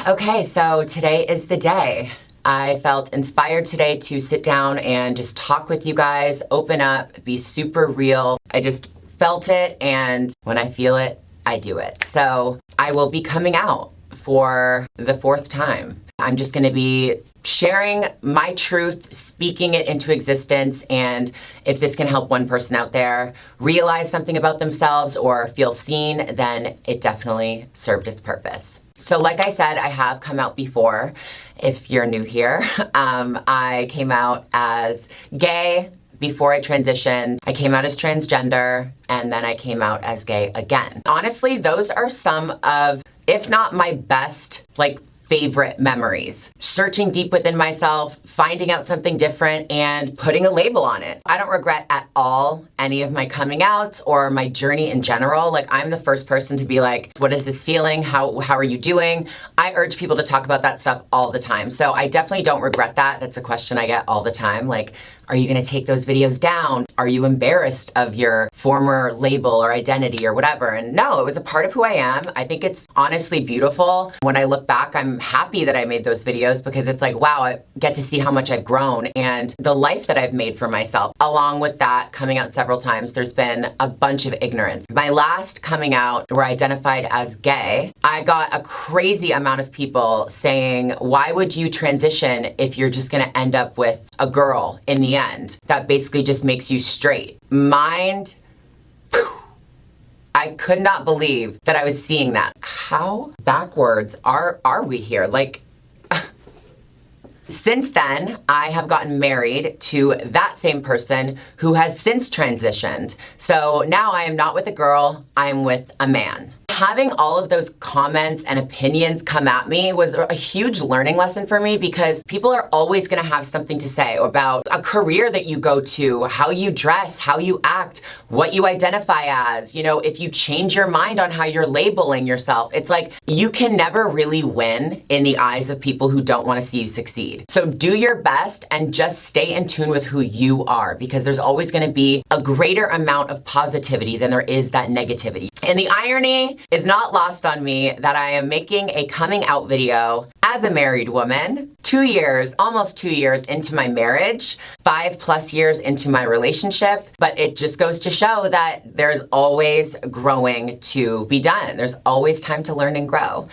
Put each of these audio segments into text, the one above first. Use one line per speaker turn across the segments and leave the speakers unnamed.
Okay, so today is the day. I felt inspired today to sit down and just talk with you guys, open up, be super real. I just felt it, and when I feel it, I do it. So I will be coming out for the 4th time. I'm just gonna be sharing my truth, speaking it into existence, and if this can help one person out there realize something about themselves or feel seen, then it definitely served its purpose. So like I said, I have come out before. If you're new here, I came out as gay before I transitioned. I came out as transgender, and then I came out as gay again. Honestly, those are some of, if not my best, favorite memories. Searching deep within myself, finding out something different, and putting a label on it. I don't regret at all any of my coming outs or my journey in general. I'm the first person to be like, what is this feeling? How are you doing? I urge people to talk about that stuff all the time. So I definitely don't regret that. That's a question I get all the time. Are you gonna take those videos down? Are you embarrassed of your former label or identity or whatever? And no, it was a part of who I am. I think it's honestly beautiful. When I look back, I'm happy that I made those videos because it's like, wow, I get to see how much I've grown and the life that I've made for myself. Along with that, coming out several times, there's been a bunch of ignorance. My last coming out, where I identified as gay, I got a crazy amount of people saying, why would you transition if you're just gonna end up with a girl in the end? That basically just makes you straight. Mind, I could not believe that I was seeing that. How backwards are we here? Since then, I have gotten married to that same person who has since transitioned. So now I am not with a girl, I'm with a man. Having all of those comments and opinions come at me was a huge learning lesson for me, because people are always gonna have something to say about a career that you go to, how you dress, how you act, what you identify as. If you change your mind on how you're labeling yourself, it's like you can never really win in the eyes of people who don't wanna see you succeed. So do your best and just stay in tune with who you are, because there's always gonna be a greater amount of positivity than there is that negativity. And the irony is not lost on me that I am making a coming out video as a married woman, almost 2 years into my marriage, 5+ years into my relationship, but it just goes to show that there's always growing to be done. There's always time to learn and grow.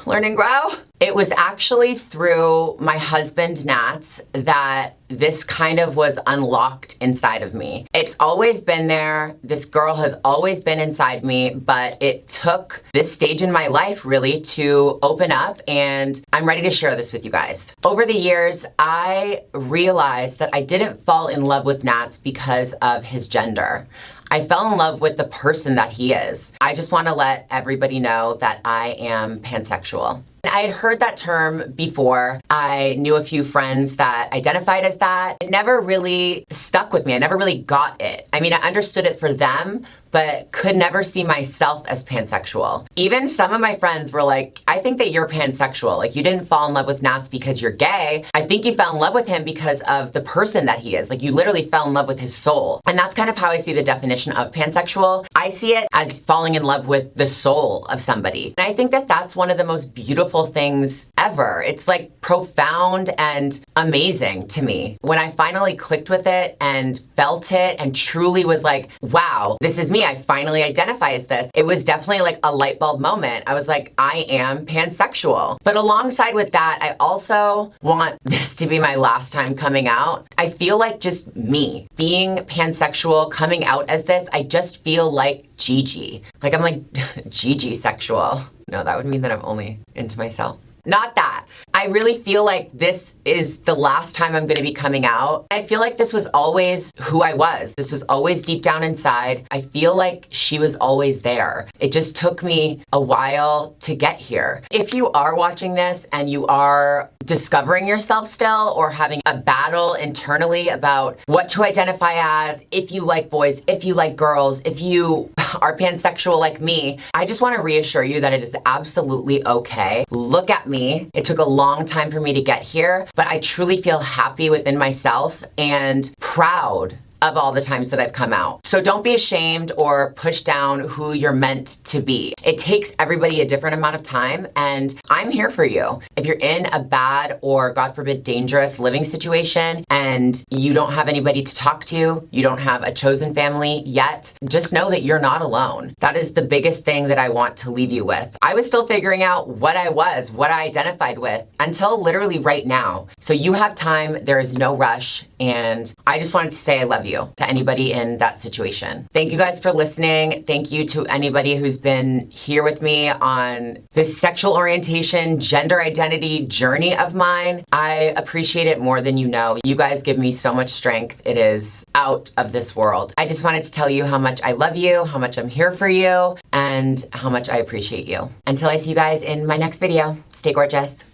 Learn and grow? It was actually through my husband, Nats, that this kind of was unlocked inside of me. It's always been there. This girl has always been inside me, but it took this stage in my life really to open up, and I'm ready to share this with you guys. Over the years, I realized that I didn't fall in love with Nats because of his gender. I fell in love with the person that he is. I just want to let everybody know that I am pansexual. I had heard that term before. I knew a few friends that identified as that. It never really stuck with me. I never really got it. I understood it for them, but could never see myself as pansexual. Even some of my friends were like, I think that you're pansexual. You didn't fall in love with Nats because you're gay. I think you fell in love with him because of the person that he is. You literally fell in love with his soul. And that's kind of how I see the definition of pansexual. I see it as falling in love with the soul of somebody. And I think that that's one of the most beautiful things ever. It's profound and amazing to me. When I finally clicked with it and felt it and truly was like, wow, this is me. I finally identify as this. It was definitely a light bulb moment. I was like, I am pansexual. But alongside with that, I also want this to be my last time coming out. I feel like just me being pansexual, coming out as this, I just feel like Gigi. I'm Gigi sexual. No, that would mean that I'm only into myself. Not that. I really feel like this is the last time I'm gonna be coming out. I feel like this was always who I was. This was always deep down inside. I feel like she was always there. It just took me a while to get here. If you are watching this and you are discovering yourself still, or having a battle internally about what to identify as, if you like boys, if you like girls, if you are pansexual like me, I just want to reassure you that it is absolutely okay. Look at me. It took a long time for me to get here, but I truly feel happy within myself and proud of all the times that I've come out. So don't be ashamed or push down who you're meant to be. It takes everybody a different amount of time, and I'm here for you. If you're in a bad or, God forbid, dangerous living situation and you don't have anybody to talk to, you don't have a chosen family yet, just know that you're not alone. That is the biggest thing that I want to leave you with. I was still figuring out what I was, what I identified with, until literally right now. So you have time, there is no rush, and I just wanted to say I love you to anybody in that situation. Thank you guys for listening. Thank you to anybody who's been here with me on this sexual orientation, gender identity journey of mine. I appreciate it more than you know. You guys give me so much strength. It is out of this world. I just wanted to tell you how much I love you, how much I'm here for you, and how much I appreciate you. Until I see you guys in my next video, stay gorgeous.